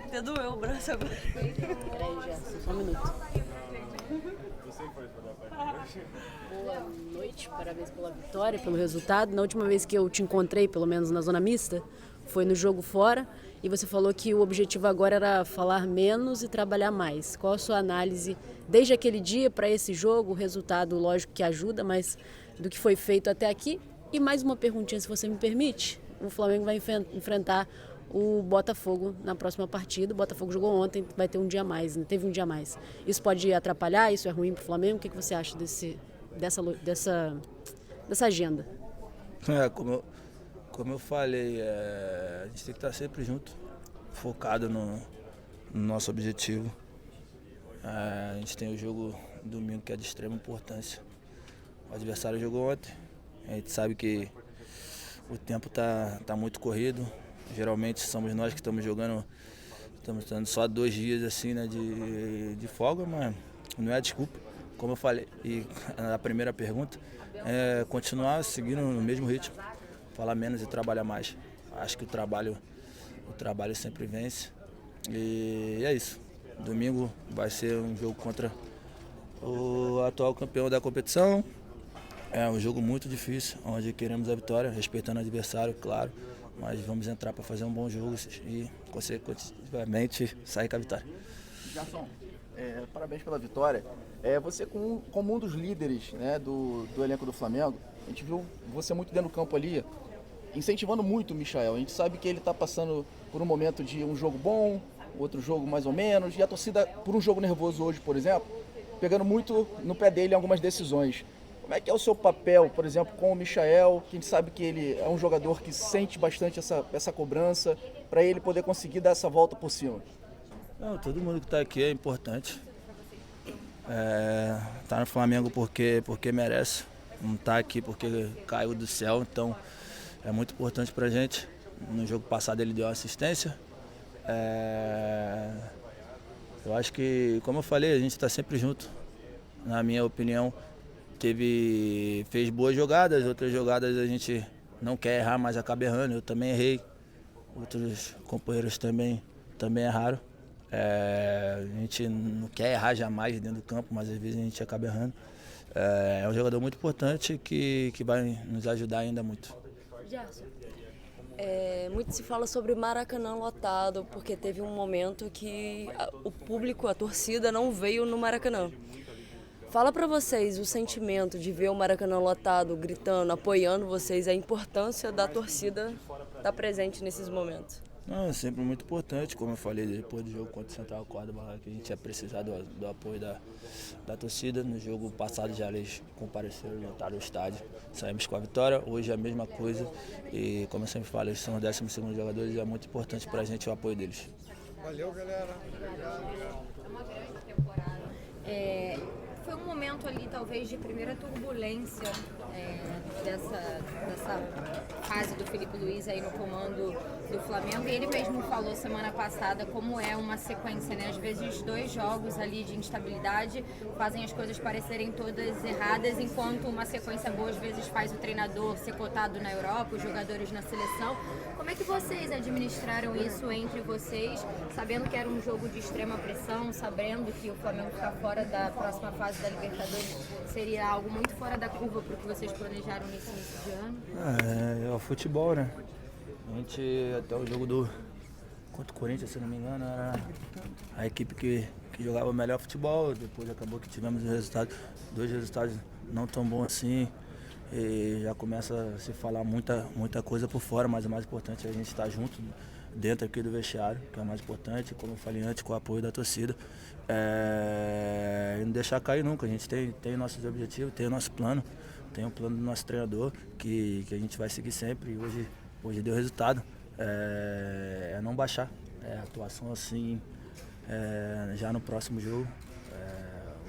Até doeu o braço agora. Peraí, Gerson, só um minuto. Boa noite, parabéns pela vitória, pelo resultado. Na última vez que eu te encontrei, pelo menos na zona mista, foi no jogo fora, e você falou que o objetivo agora era falar menos e trabalhar mais. Qual a sua análise desde aquele dia para esse jogo? O resultado, lógico que ajuda, mas do que foi feito até aqui? E mais uma perguntinha, se você me permite. O Flamengo vai enfrentar o Botafogo na próxima partida. O Botafogo jogou ontem, vai ter um dia a mais, né? Teve um dia a mais. Isso pode atrapalhar? Isso é ruim para o Flamengo? O que você acha dessa agenda? Como eu falei, a gente tem que estar sempre junto, focado no nosso objetivo. A gente tem o jogo domingo que é de extrema importância. O adversário jogou ontem, a gente sabe que o tempo tá muito corrido. Geralmente somos nós que estamos jogando, estamos tendo só 2 dias assim, né, de folga, mas não é desculpa. Como eu falei, e a primeira pergunta, é continuar seguindo no mesmo ritmo, falar menos e trabalhar mais. Acho que o trabalho sempre vence. E é isso. Domingo vai ser um jogo contra o atual campeão da competição. É um jogo muito difícil, onde queremos a vitória, respeitando o adversário, claro. Mas vamos entrar para fazer um bom jogo e, consequentemente, sair com a vitória. Gerson, parabéns pela vitória. Você como um dos líderes, né, do elenco do Flamengo, a gente viu você muito dentro do campo ali, incentivando muito o Michael. A gente sabe que ele está passando por um momento de um jogo bom, outro jogo mais ou menos, e a torcida, por um jogo nervoso hoje, por exemplo, pegando muito no pé dele em algumas decisões. Como é que é o seu papel, por exemplo, com o Michael, que a gente sabe que ele é um jogador que sente bastante essa cobrança, para ele poder conseguir dar essa volta por cima? Não, todo mundo que está aqui é importante. Tá no Flamengo porque merece, não está aqui porque caiu do céu, então é muito importante pra gente. No jogo passado ele deu uma assistência. Eu acho que, como eu falei, a gente está sempre junto. Na minha opinião, fez boas jogadas, outras jogadas a gente não quer errar, mas acaba errando. Eu também errei, outros companheiros também erraram. A gente não quer errar jamais dentro do campo, mas às vezes a gente acaba errando. É um jogador muito importante que vai nos ajudar ainda muito. Gerson, muito se fala sobre o Maracanã lotado, porque teve um momento que o público, a torcida, não veio no Maracanã. Fala pra vocês o sentimento de ver o Maracanã lotado, gritando, apoiando vocês, a importância da torcida estar presente nesses momentos. Não, é sempre muito importante, como eu falei depois do jogo contra o Central Córdoba, que a gente ia precisar do apoio da torcida. No jogo passado já eles compareceram, lotaram o estádio, saímos com a vitória. Hoje é a mesma coisa e, como eu sempre falo, eles são os 12º jogadores e é muito importante pra gente o apoio deles. Valeu, galera. É uma grande temporada. Foi um momento ali, talvez, de primeira turbulência dessa fase do Felipe Luiz aí no comando do Flamengo. E ele mesmo falou semana passada como é uma sequência, né? Às vezes 2 jogos ali de instabilidade fazem as coisas parecerem todas erradas, enquanto uma sequência boa às vezes faz o treinador ser cotado na Europa, os jogadores na seleção. Como é que vocês administraram isso entre vocês, sabendo que era um jogo de extrema pressão, sabendo que o Flamengo ficar fora da próxima fase da Libertadores seria algo muito fora da curva para o que vocês planejaram nesse início de ano? É o futebol, né? A gente, até o jogo contra o Corinthians, se não me engano, era a equipe que jogava o melhor futebol. Depois acabou que tivemos 2 resultados não tão bons assim. E já começa a se falar muita coisa por fora, mas o mais importante é a gente estar junto dentro aqui do vestiário, que é o mais importante, como eu falei antes, com o apoio da torcida. E não deixar cair nunca. A gente tem nossos objetivos, tem o nosso plano, tem o plano do nosso treinador, que a gente vai seguir sempre. E hoje deu resultado. É não baixar. A atuação assim, já no próximo jogo.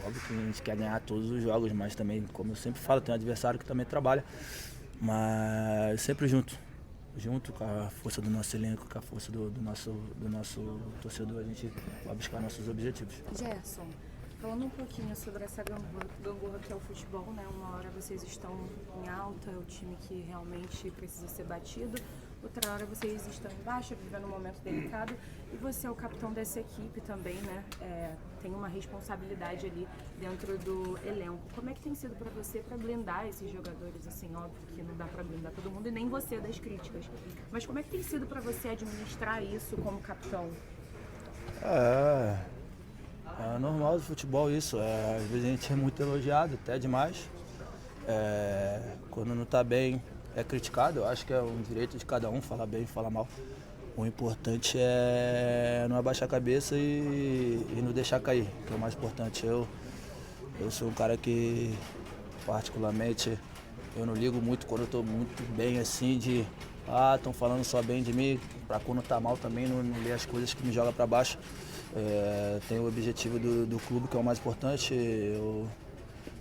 Óbvio que a gente quer ganhar todos os jogos, mas também, como eu sempre falo, tem um adversário que também trabalha. Mas sempre junto com a força do nosso elenco, com a força do nosso torcedor, a gente vai buscar nossos objetivos. Gerson, falando um pouquinho sobre essa gangorra que é o futebol, né? Uma hora vocês estão em alta, é o time que realmente precisa ser batido. outra hora vocês estão embaixo, vivendo um momento delicado, e você é o capitão dessa equipe também, né? Tem uma responsabilidade ali dentro do elenco. Como é que tem sido para você para blindar esses jogadores? Assim, óbvio que não dá para blindar todo mundo e nem você das críticas. Mas como é que tem sido para você administrar isso como capitão? É normal do futebol isso. Às vezes a gente é muito elogiado, até demais. Quando não está bem, é criticado. Eu acho que é um direito de cada um falar bem, falar mal. O importante é não abaixar a cabeça e não deixar cair, que é o mais importante. Eu sou um cara que, particularmente, eu não ligo muito quando eu estou muito bem assim de estão falando só bem de mim, para quando tá mal também não ler as coisas que me jogam para baixo. Tenho o objetivo do clube, que é o mais importante.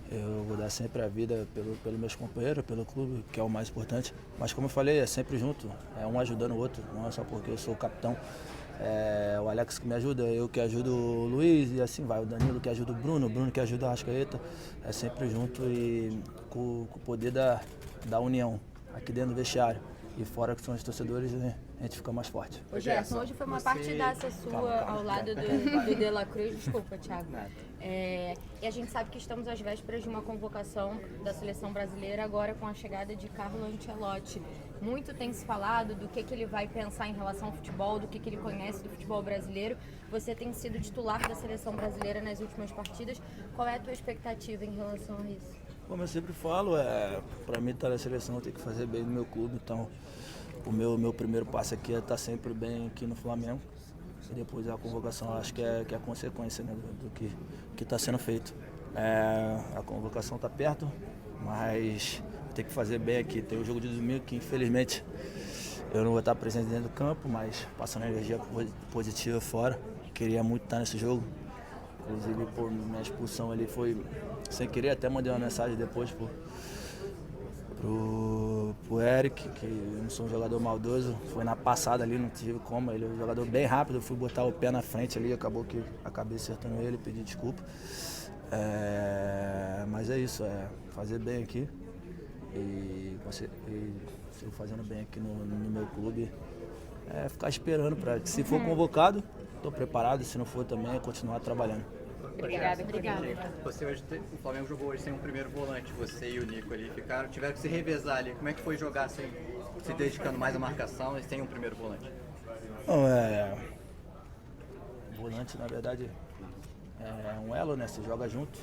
Eu vou dar sempre a vida pelos meus companheiros, pelo clube, que é o mais importante. Mas como eu falei, é sempre junto, é um ajudando o outro, não é só porque eu sou o capitão. O Alex que me ajuda, eu que ajudo o Luiz e assim vai. O Danilo que ajuda o Bruno que ajuda a Arrascaeta. É sempre junto e com o poder da união aqui dentro do vestiário. E fora que são os torcedores, né, a gente fica mais forte. Ô Gerson, hoje foi uma partidaça sua ao lado do De La Cruz. Desculpa, Thiago. E a gente sabe que estamos às vésperas de uma convocação da seleção brasileira, agora com a chegada de Carlo Ancelotti. Muito tem se falado do que ele vai pensar em relação ao futebol, do que ele conhece do futebol brasileiro. Você tem sido titular da seleção brasileira nas últimas partidas. Qual é a tua expectativa em relação a isso? Como eu sempre falo, para mim estar na seleção eu tenho que fazer bem no meu clube, então o meu primeiro passo aqui é estar sempre bem aqui no Flamengo. E depois a convocação acho que é a consequência, né, do que está sendo feito. A convocação está perto, mas tem que fazer bem aqui. Tem o jogo de domingo que infelizmente eu não vou estar presente dentro do campo, mas passando energia positiva fora. Queria muito estar nesse jogo. Inclusive, por minha expulsão ali foi sem querer, até mandei uma mensagem depois pro Eric, que eu não sou um jogador maldoso. Foi na passada ali, não tive como. Ele é um jogador bem rápido, eu fui botar o pé na frente ali, acabou que acabei acertando ele, pedi desculpa. Mas é isso, fazer bem aqui e sigo fazendo bem aqui no meu clube. Ficar esperando para que, se for convocado, estou preparado, se não for também, é continuar trabalhando. Obrigada. Você hoje, o Flamengo jogou hoje sem um primeiro volante, você e o Nico ali tiveram que se revezar ali. Como é que foi jogar sem, se dedicando mais à marcação e sem um primeiro volante? Volante, na verdade, é um elo, né? Você joga junto,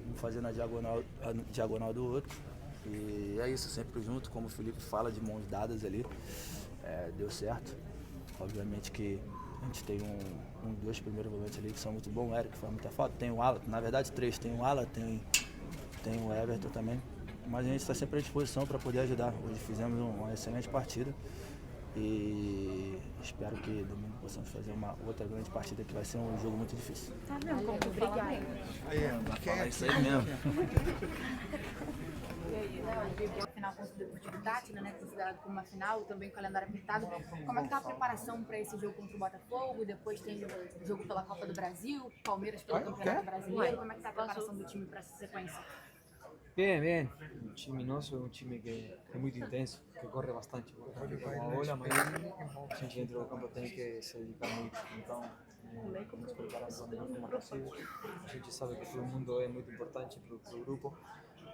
um fazendo a diagonal do outro. E é isso, sempre junto, como o Felipe fala, de mãos dadas ali. Deu certo. Obviamente que a gente tem dois primeiros volantes ali que são muito bons. O Eric faz muita falta. Tem o Alan, na verdade três. Tem o Alan, tem o Everton também. Mas a gente está sempre à disposição para poder ajudar. Hoje fizemos uma excelente partida. E espero que domingo possamos fazer uma outra grande partida, que vai ser um jogo muito difícil. Tá vendo como tu fala bem? É isso aí mesmo. Final considerado por Tátila, né? Considerado como uma final, também o calendário apertado. Como é que tá a preparação para esse jogo contra o Botafogo? Depois tem o jogo pela Copa do Brasil, Palmeiras pelo Campeonato Brasileiro. Como é que tá a preparação do time para essa sequência? Bien. Un time nosso es un time que es muy intenso, que corre bastante. Porque como a bola, mas a gente dentro do campo tem que se dedicar muito. Então, nos preparamos da melhor forma possível. A gente sabe que todo mundo é muito importante para o grupo.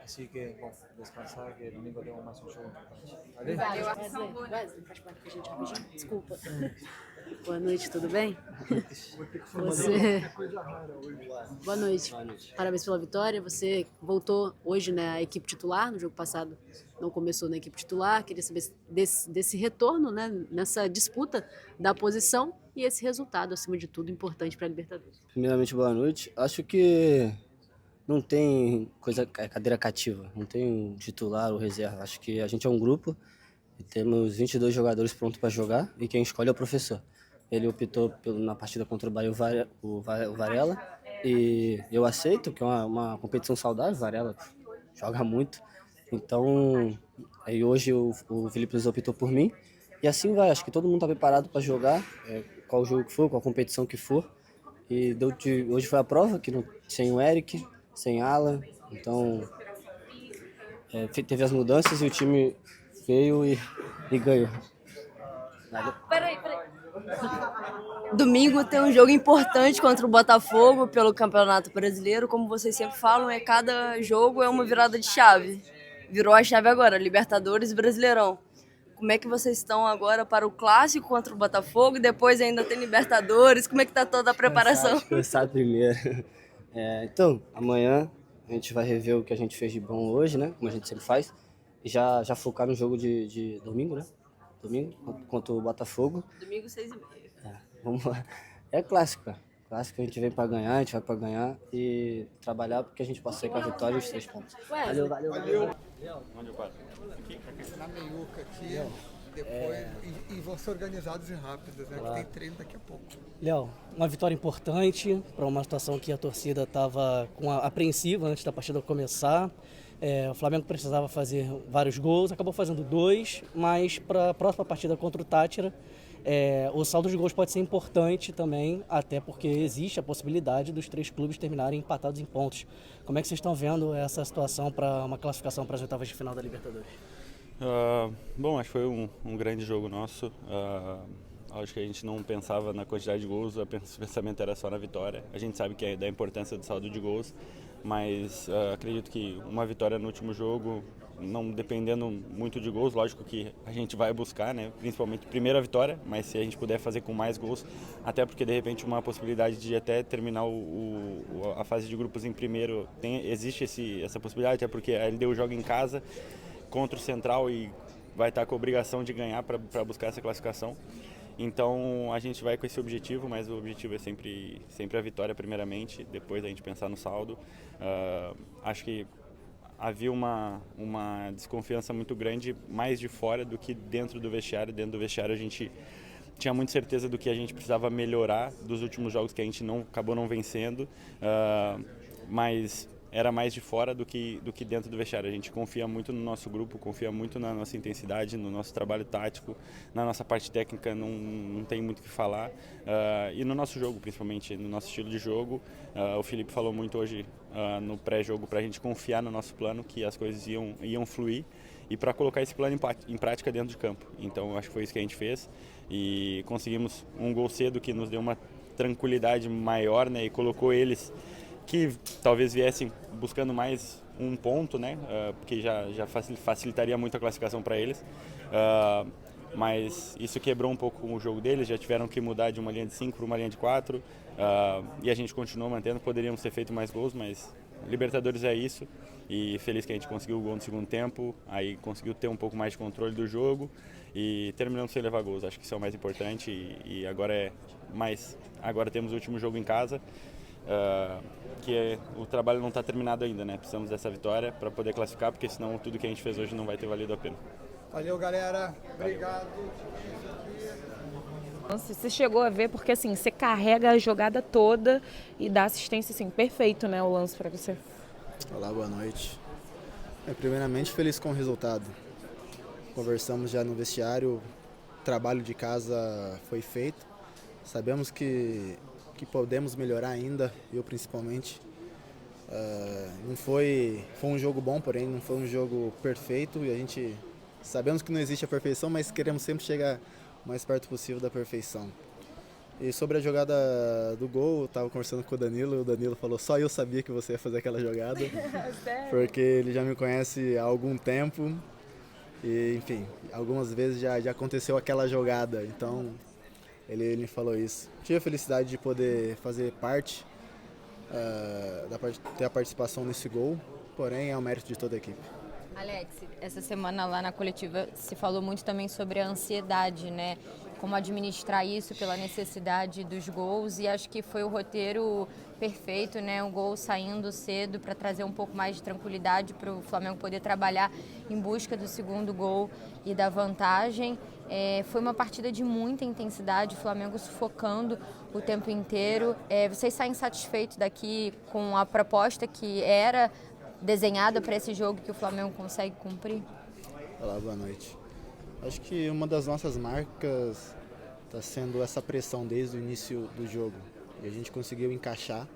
Assim que, bom, descansar, que domingo temos mais um jogo importante. Wesley, faz parte da gente rapidinho. Desculpa. Boa noite, tudo bem? Boa noite. Parabéns pela vitória. Você voltou hoje na equipe titular, no jogo passado não começou na equipe titular. Queria saber desse retorno, né, nessa disputa da posição e esse resultado, acima de tudo, importante para a Libertadores. Primeiramente, boa noite. Acho que não tem cadeira cativa, não tem um titular ou reserva. Acho que a gente é um grupo e temos 22 jogadores prontos para jogar e quem escolhe é o professor. Ele optou na partida contra o Bahia o Varela e eu aceito, que é uma competição saudável. O Varela joga muito, então aí hoje o Felipe Luiz optou por mim e assim vai. Acho que todo mundo está preparado para jogar, qual jogo que for, qual competição que for. E hoje foi a prova, que sem o Eric, sem Alan, então teve as mudanças e o time feio e ganhou. Peraí. Domingo tem um jogo importante contra o Botafogo pelo Campeonato Brasileiro. Como vocês sempre falam, cada jogo é uma virada de chave. Virou a chave agora, Libertadores e Brasileirão. Como é que vocês estão agora para o clássico contra o Botafogo? Depois ainda tem Libertadores. Como é que tá toda a preparação? Cansado primeiro. Então, amanhã a gente vai rever o que a gente fez de bom hoje, né? Como a gente sempre faz. E já focar no jogo de domingo, né? Domingo, contra o Botafogo. Domingo, 6h30. Vamos lá. É clássico, cara. Clássico, a gente vem pra ganhar, a gente vai pra ganhar e trabalhar porque a gente possa sair com a vitória e os 3 pontos. Valeu. Onde eu paro? Aqui? Na meiuca aqui, depois, e vão ser organizados e rápidos, né? Que tem treino daqui a pouco. Léo, uma vitória importante para uma situação que a torcida estava apreensiva antes da partida começar. O Flamengo precisava fazer vários gols, acabou fazendo 2, mas para a próxima partida contra o Tátira, o saldo de gols pode ser importante também, até porque existe a possibilidade dos 3 clubes terminarem empatados em pontos. Como é que vocês estão vendo essa situação para uma classificação para as oitavas de final da Libertadores? Bom, acho que foi um grande jogo nosso. Acho que a gente não pensava na quantidade de gols, o pensamento era só na vitória. A gente sabe que é da importância do saldo de gols, mas acredito que uma vitória no último jogo, não dependendo muito de gols, lógico que a gente vai buscar, né? Principalmente primeira vitória, mas se a gente puder fazer com mais gols, até porque de repente uma possibilidade de até terminar a fase de grupos em primeiro, existe essa possibilidade, até porque a LDU joga em casa contra o Central e vai estar com a obrigação de ganhar para buscar essa classificação. Então a gente vai com esse objetivo, mas o objetivo é sempre a vitória primeiramente, depois a gente pensar no saldo. Acho que havia uma desconfiança muito grande mais de fora do que dentro do vestiário. Dentro do vestiário a gente tinha muita certeza do que a gente precisava melhorar dos últimos jogos que a gente acabou não vencendo, mas era mais de fora do que dentro do vestiário. A gente confia muito no nosso grupo, confia muito na nossa intensidade, no nosso trabalho tático, na nossa parte técnica não tem muito o que falar, e no nosso jogo, principalmente no nosso estilo de jogo. O Felipe falou muito hoje no pré-jogo para a gente confiar no nosso plano, que as coisas iam fluir, e para colocar esse plano em prática dentro de campo. Então acho que foi isso que a gente fez e conseguimos um gol cedo que nos deu uma tranquilidade maior, né, e colocou eles que talvez viessem buscando mais um ponto, né? Porque já facilitaria muito a classificação para eles. Mas isso quebrou um pouco o jogo deles, já tiveram que mudar de uma linha de 5 para uma linha de 4. E a gente continuou mantendo, poderíamos ter feito mais gols, mas Libertadores é isso. E feliz que a gente conseguiu o gol no segundo tempo, aí conseguiu ter um pouco mais de controle do jogo e terminamos sem levar gols. Acho que isso é o mais importante e agora temos o último jogo em casa. O trabalho não está terminado ainda, né? Precisamos dessa vitória para poder classificar, porque senão tudo que a gente fez hoje não vai ter valido a pena. Valeu, galera. Obrigado. Você chegou a ver, porque assim, você carrega a jogada toda e dá assistência assim, perfeito, né, o lance para você. Olá, boa noite. Primeiramente, feliz com o resultado. Conversamos já no vestiário, o trabalho de casa foi feito. Sabemos que podemos melhorar ainda, eu principalmente. Não foi um jogo bom, porém não foi um jogo perfeito e a gente sabemos que não existe a perfeição, mas queremos sempre chegar o mais perto possível da perfeição. E sobre a jogada do gol, eu estava conversando com o Danilo falou, só eu sabia que você ia fazer aquela jogada, porque ele já me conhece há algum tempo e, enfim, algumas vezes já aconteceu aquela jogada, então ele falou isso. Tive a felicidade de poder fazer parte, ter a participação nesse gol, porém é um mérito de toda a equipe. Alex, essa semana lá na coletiva se falou muito também sobre a ansiedade, né? Como administrar isso pela necessidade dos gols e acho que foi o roteiro perfeito, né? O gol saindo cedo para trazer um pouco mais de tranquilidade para o Flamengo poder trabalhar em busca do segundo gol e da vantagem. Foi uma partida de muita intensidade, o Flamengo sufocando o tempo inteiro. Vocês saem satisfeitos daqui com a proposta que era desenhada para esse jogo que o Flamengo consegue cumprir? Olá, boa noite. Acho que uma das nossas marcas está sendo essa pressão desde o início do jogo. E a gente conseguiu encaixar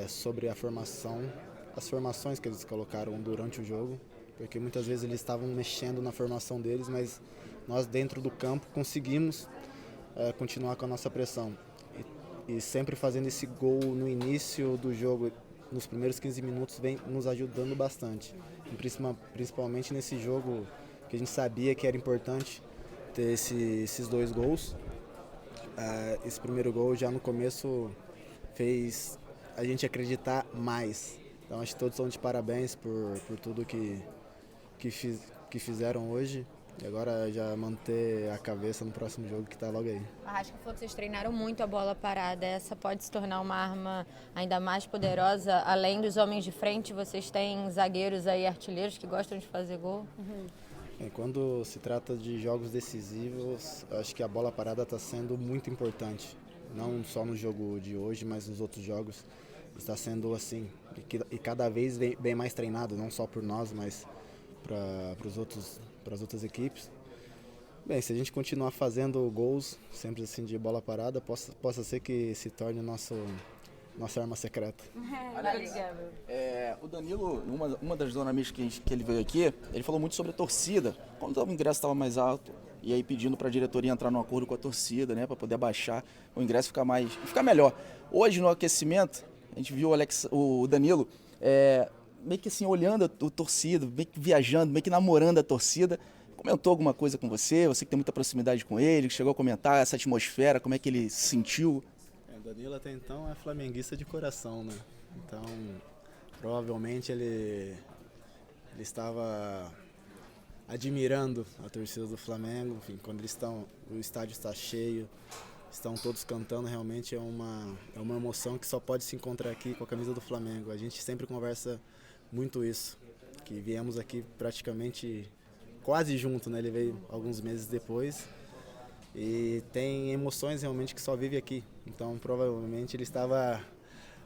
sobre a formação, as formações que eles colocaram durante o jogo, porque muitas vezes eles estavam mexendo na formação deles, mas nós dentro do campo conseguimos continuar com a nossa pressão. E sempre fazendo esse gol no início do jogo, nos primeiros 15 minutos, vem nos ajudando bastante. E principalmente nesse jogo que a gente sabia que era importante ter esses 2 gols. Esse primeiro gol já no começo fez a gente acreditar mais. Então acho que todos são de parabéns por tudo que fizeram hoje. E agora já manter a cabeça no próximo jogo que está logo aí. Arrasca falou que vocês treinaram muito a bola parada. Essa pode se tornar uma arma ainda mais poderosa. Além dos homens de frente, vocês têm zagueiros aí, artilheiros que gostam de fazer gol. Quando se trata de jogos decisivos, acho que a bola parada está sendo muito importante. Não só no jogo de hoje, mas nos outros jogos está sendo assim. E cada vez bem mais treinado, não só por nós, mas para as outras equipes. Bem, se a gente continuar fazendo gols, sempre assim de bola parada, possa ser que se torne nossa arma secreta. O Danilo, uma das zonas mistas que ele veio aqui, ele falou muito sobre a torcida. Quando o ingresso estava mais alto, e aí pedindo para a diretoria entrar num acordo com a torcida, né, para poder abaixar o ingresso ficar melhor. Hoje no aquecimento, a gente viu o Danilo meio que assim olhando a torcida, meio que viajando, meio que namorando a torcida. Comentou alguma coisa com você que tem muita proximidade com ele, que chegou a comentar essa atmosfera, como é que ele se sentiu? O Danilo até então é flamenguista de coração, né? Então, provavelmente ele estava admirando a torcida do Flamengo. Enfim, quando o estádio está cheio, estão todos cantando, realmente é uma emoção que só pode se encontrar aqui com a camisa do Flamengo. A gente sempre conversa muito isso, que viemos aqui praticamente quase junto, né? Ele veio alguns meses depois e tem emoções realmente que só vive aqui. Então, provavelmente ele estava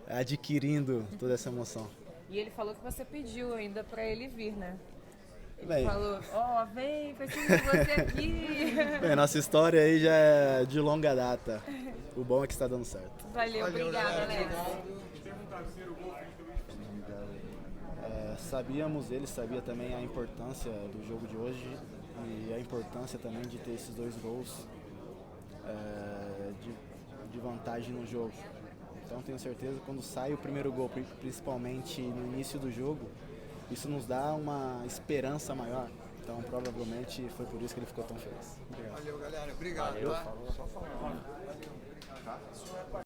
adquirindo toda essa emoção. E ele falou que você pediu ainda para ele vir, né? Ele Bem, falou, vem, preciso de você aqui. Bem, nossa história aí já é de longa data. O bom é que está dando certo. Valeu, obrigada, Alex. Ele sabia também a importância do jogo de hoje e a importância também de ter esses 2 gols de vantagem no jogo. Então tenho certeza que quando sai o primeiro gol, principalmente no início do jogo, isso nos dá uma esperança maior. Então provavelmente foi por isso que ele ficou tão feliz. Obrigado. Valeu, galera. Obrigado. Valeu. Tá? Só falar.